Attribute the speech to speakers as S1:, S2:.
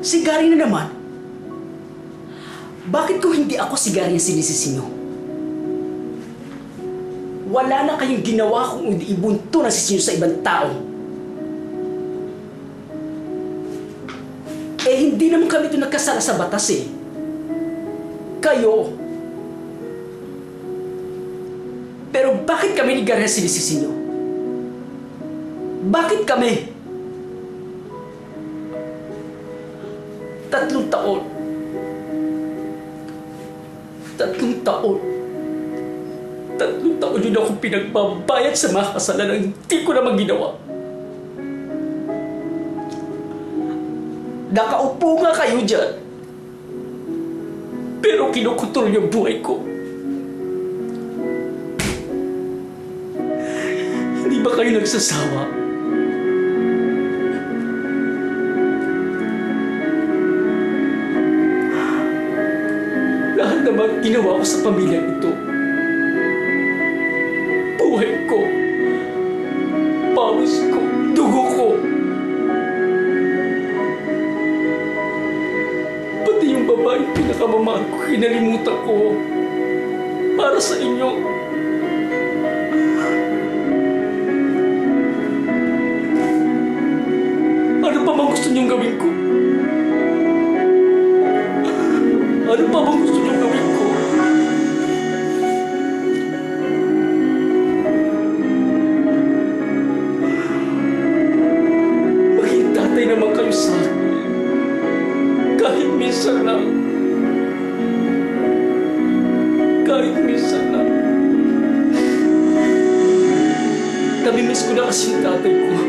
S1: Si Gary na naman. Bakit kung hindi ako si Gary ang sinisisi niyo? Wala na kayong ginawa kung hindi ibunto na sisi niyo sa ibang tao. Eh, hindi naman kami ito nagkasala sa batas eh. Kayo. Pero bakit kami ni Gary ang sinisisi niyo? Bakit kami? 3 taon. 3 taon. 3 taon yun akong pinagbabayad sa mga kasalanan na hindi ko naman ginawa. Nakaupo nga kayo dyan. Pero kinukontrol yung buhay ko. Hindi ba kayo nagsasawa? Lahat naman ginawa ko sa pamilya ito. Buhay ko. Pawis ko. Dugo ko. Pati yung babaeng pinakamamahal ko, kinalimutan ko. Para sa inyo. Ano pa bang gusto niyong gawin ko? Ano pa bang gusto niyong gawin ko? Maging tatay naman kayo sa akin. Kahit minsan lang. Kahit minsan lang. Namimiss ko na kasi yung tatay ko.